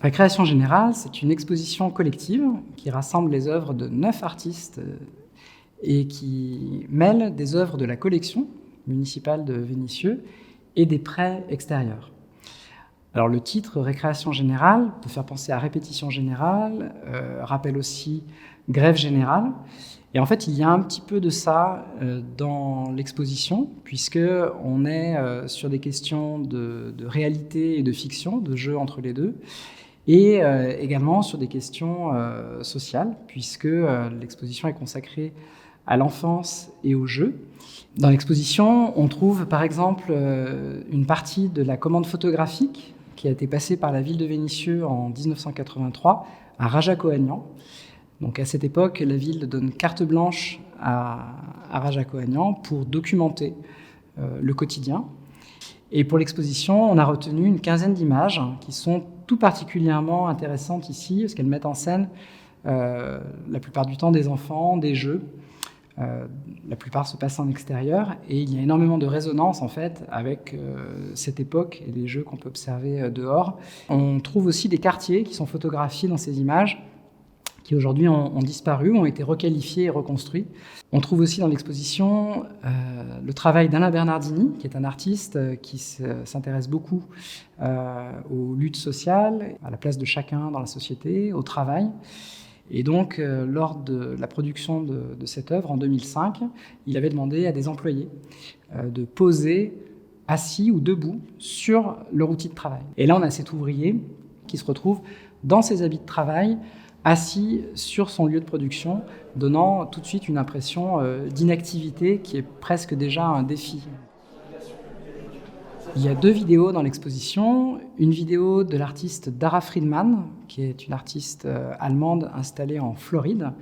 Récréation générale, c'est une exposition collective qui rassemble les œuvres de 9 artistes et qui mêle des œuvres de la collection municipale de Vénissieux et des prêts extérieurs. Alors le titre Récréation générale peut faire penser à répétition générale, rappelle aussi grève générale. Et en fait, il y a un petit peu de ça dans l'exposition, puisqu'on est sur des questions de réalité et de fiction, de jeu entre les deux, et également sur des questions sociales, puisque l'exposition est consacrée à l'enfance et au jeu. Dans l'exposition, on trouve par exemple une partie de la commande photographique qui a été passée par la ville de Vénissieux en 1983 à Rajac-Ohanian. Donc à cette époque, la ville donne carte blanche à Rajac-Ohanian pour documenter le quotidien. Et pour l'exposition, on a retenu une quinzaine d'images qui sont tout particulièrement intéressantes ici, parce qu'elles mettent en scène la plupart du temps des enfants, des jeux. La plupart se passent en extérieur, et il y a énormément de résonance en fait avec cette époque et les jeux qu'on peut observer dehors. On trouve aussi des quartiers qui sont photographiés dans ces images, qui aujourd'hui ont disparu, ont été requalifiés et reconstruits. On trouve aussi dans l'exposition le travail d'Alain Bernardini, qui est un artiste qui s'intéresse beaucoup aux luttes sociales, à la place de chacun dans la société, au travail. Et donc, lors de la production de cette œuvre, en 2005, il avait demandé à des employés de poser assis ou debout sur leur outil de travail. Et là, on a cet ouvrier qui se retrouve dans ses habits de travail, assis sur son lieu de production, donnant tout de suite une impression d'inactivité qui est presque déjà un défi. Il y a 2 vidéos dans l'exposition. Une vidéo de l'artiste Dara Friedman, qui est une artiste allemande installée en Floride,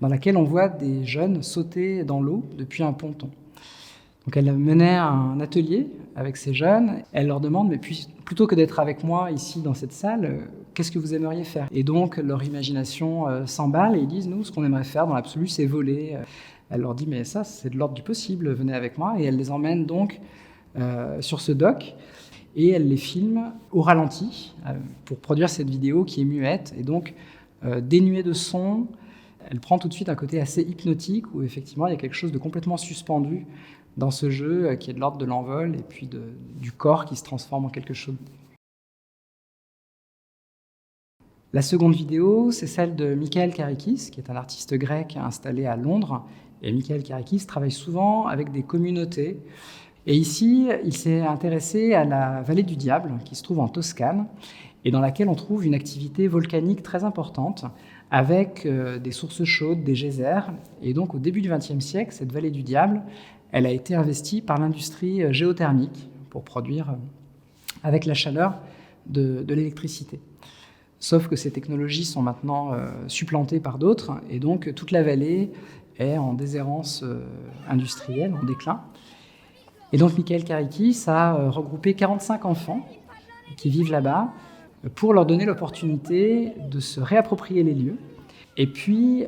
dans laquelle on voit des jeunes sauter dans l'eau depuis un ponton. Donc elle menait un atelier avec ces jeunes. Elle leur demande, mais plutôt que d'être avec moi ici dans cette salle, qu'est-ce que vous aimeriez faire? Et donc leur imagination s'emballe et ils disent, nous, ce qu'on aimerait faire dans l'absolu, c'est voler. Elle leur dit, mais ça, c'est de l'ordre du possible, venez avec moi. Et elle les emmène donc sur ce dock et elle les filme au ralenti pour produire cette vidéo qui est muette et donc dénuée de son. Elle prend tout de suite un côté assez hypnotique où effectivement il y a quelque chose de complètement suspendu dans ce jeu qui est de l'ordre de l'envol et puis du corps qui se transforme en quelque chose. La seconde vidéo, c'est celle de Michael Karikis, qui est un artiste grec installé à Londres. Et Michael Karikis travaille souvent avec des communautés. Et ici, il s'est intéressé à la vallée du Diable, qui se trouve en Toscane, et dans laquelle on trouve une activité volcanique très importante, avec des sources chaudes, des geysers. Et donc, au début du XXe siècle, cette vallée du Diable, elle a été investie par l'industrie géothermique pour produire, avec la chaleur, de l'électricité. Sauf que ces technologies sont maintenant supplantées par d'autres, et donc toute la vallée est en déshérence industrielle, en déclin. Et donc Michael Karikis a regroupé 45 enfants qui vivent là-bas pour leur donner l'opportunité de se réapproprier les lieux. Et puis,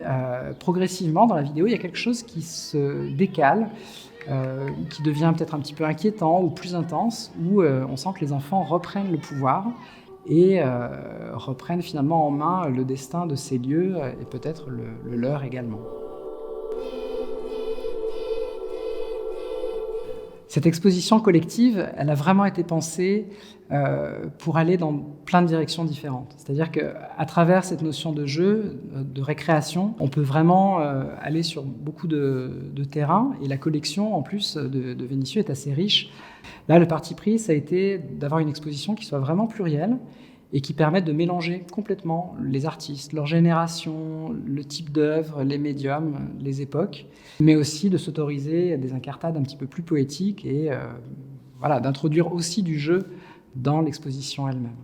progressivement, dans la vidéo, il y a quelque chose qui se décale, qui devient peut-être un petit peu inquiétant ou plus intense, où on sent que les enfants reprennent le pouvoir et reprennent finalement en main le destin de ces lieux et peut-être le leur également. Cette exposition collective, elle a vraiment été pensée pour aller dans plein de directions différentes. C'est-à-dire qu'à travers cette notion de jeu, de récréation, on peut vraiment aller sur beaucoup de terrains. Et la collection, en plus, de Vénissieux est assez riche. Là, le parti pris, ça a été d'avoir une exposition qui soit vraiment plurielle et qui permette de mélanger complètement les artistes, leur génération, le type d'œuvre, les médiums, les époques, mais aussi de s'autoriser des incartades un petit peu plus poétiques et voilà, d'introduire aussi du jeu dans l'exposition elle-même.